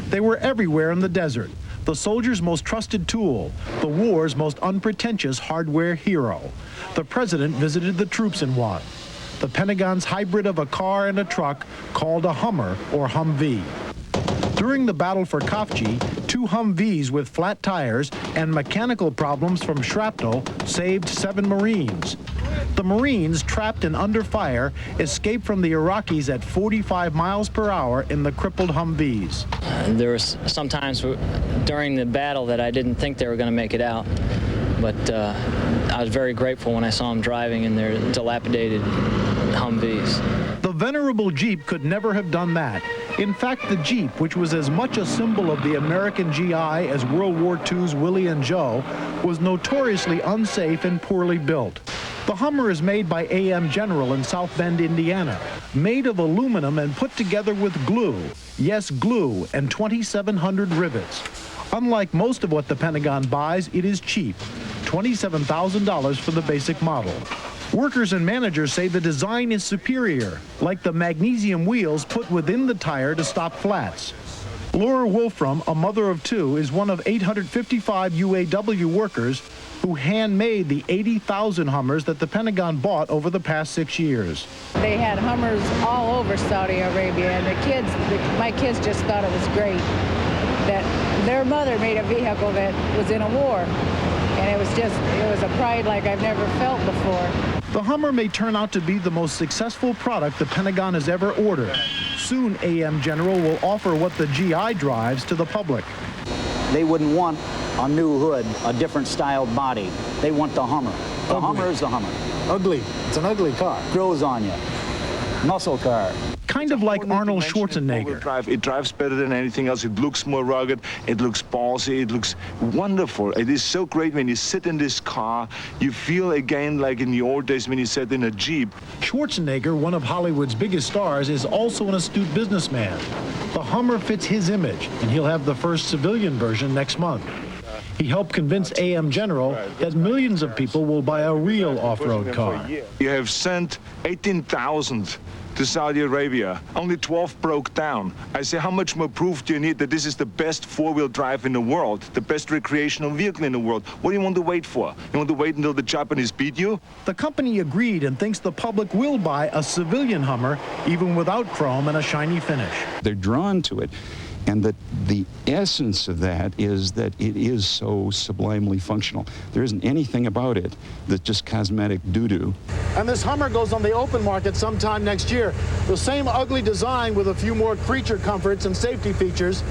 They were everywhere in the desert, the soldier's most trusted tool, the war's most unpretentious hardware hero. The president visited the troops in one, the Pentagon's hybrid of a car and a truck called a Hummer or Humvee. During the battle for Khafji, 2 Humvees with flat tires and mechanical problems from shrapnel saved 7 Marines. The Marines, trapped and under fire, escaped from the Iraqis at 45 miles per hour in the crippled Humvees. There was sometimes during the battle that I didn't think they were going to make it out, but I was very grateful when I saw them driving in their dilapidated Humvees. The venerable Jeep could never have done that. In fact, the Jeep, which was as much a symbol of the American GI as World War II's Willie and Joe, was notoriously unsafe and poorly built. The Hummer is made by AM General in South Bend, Indiana, made of aluminum and put together with glue. Yes, glue and 2,700 rivets. Unlike most of what the Pentagon buys, it is cheap, $27,000 for the basic model. Workers and managers say the design is superior, like the magnesium wheels put within the tire to stop flats. Laura Wolfram, a mother of 2, is one of 855 UAW workers who handmade the 80,000 Hummers that the Pentagon bought over the past 6 years. They had Hummers all over Saudi Arabia, and my kids just thought it was great that their mother made a vehicle that was in a war. And it was a pride like I've never felt before. The Hummer may turn out to be the most successful product the Pentagon has ever ordered. Soon, AM General will offer what the GI drives to the public. They wouldn't want a new hood, a different styled body. They want the Hummer. The Hummer is the Hummer. Ugly. It's an ugly car. Grows on you. Muscle car. Kind of like Arnold Schwarzenegger. It drives better than anything else. It looks more rugged. It looks ballsy. It looks wonderful. It is so great when you sit in this car. You feel again like in the old days when you sat in a Jeep. Schwarzenegger, one of Hollywood's biggest stars, is also an astute businessman. The Hummer fits his image, and he'll have the first civilian version next month. He helped convince AM General that millions of people will buy a real off-road car. You have sent 18,000 to Saudi Arabia. Only 12 broke down. I say, how much more proof do you need that this is the best four-wheel drive in the world, the best recreational vehicle in the world? What do you want to wait for? You want to wait until the Japanese beat you? The company agreed and thinks the public will buy a civilian Hummer, even without chrome and a shiny finish. They're drawn to it. And that the essence of that is that it is so sublimely functional. There isn't anything about it that's just cosmetic doo-doo. And this Hummer goes on the open market sometime next year. The same ugly design with a few more creature comforts and safety features.